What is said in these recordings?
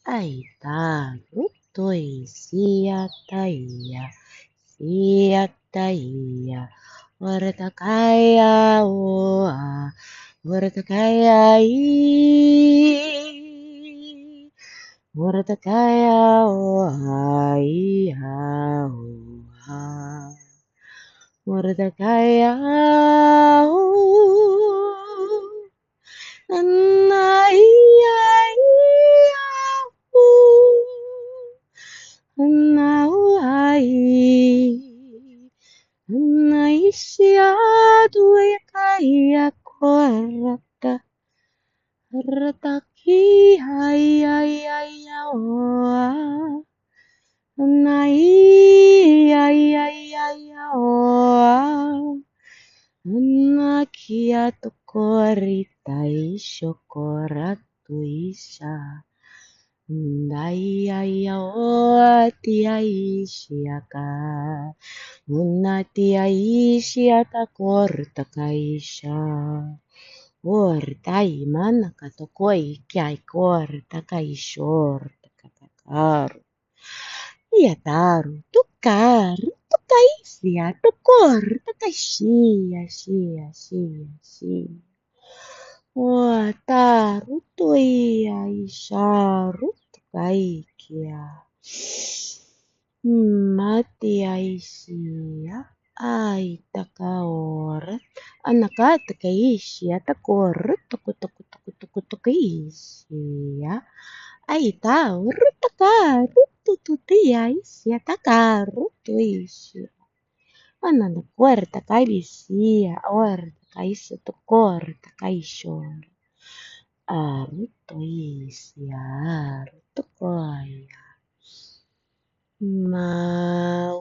Aitarutoi siataia, siataia, Mordecaya oa, Mordecaya Mordecaya oa, oa, Mordecaya oa. Rataki hai ai ai oa. Nai ai ai ai oa. Nakia tokorita ishokoratu isha. Ndai ai oa tia ishiaka. Unatia ishiata korta kaisha. Ortai mana katokoi kiai korta kaishorta katakaru. Iataru, tukaru, tukaisia, tukorta kaishia, shia, shia, shia. Oataru, tuia, isharu, tukaikia. Matia isia, ai takaora. Anakata kaishia, takor, tuku, tuku, tuku, tuku, tukaisia. Ai tauru, takaru, tututia, isia, takaru, tuisia. Anana kuerta kaisia, orta kaisa, tukorta kaishor. Aru, tuisia, aru, tukoia. Mau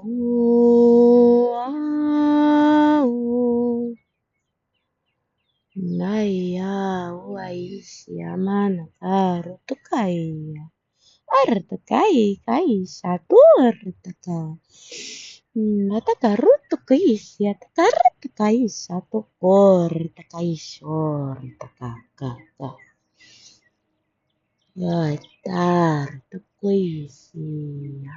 Naya waisia mana karu tukaya. Arta kai kai satu arta ka. Mata karu tukaisia takar kai satu kor takai shor takaka. Tar tukaisia.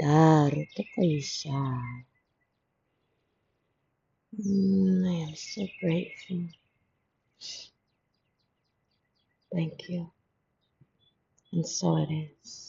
Tar tukaisia. I am so grateful. Thank you. And so it is.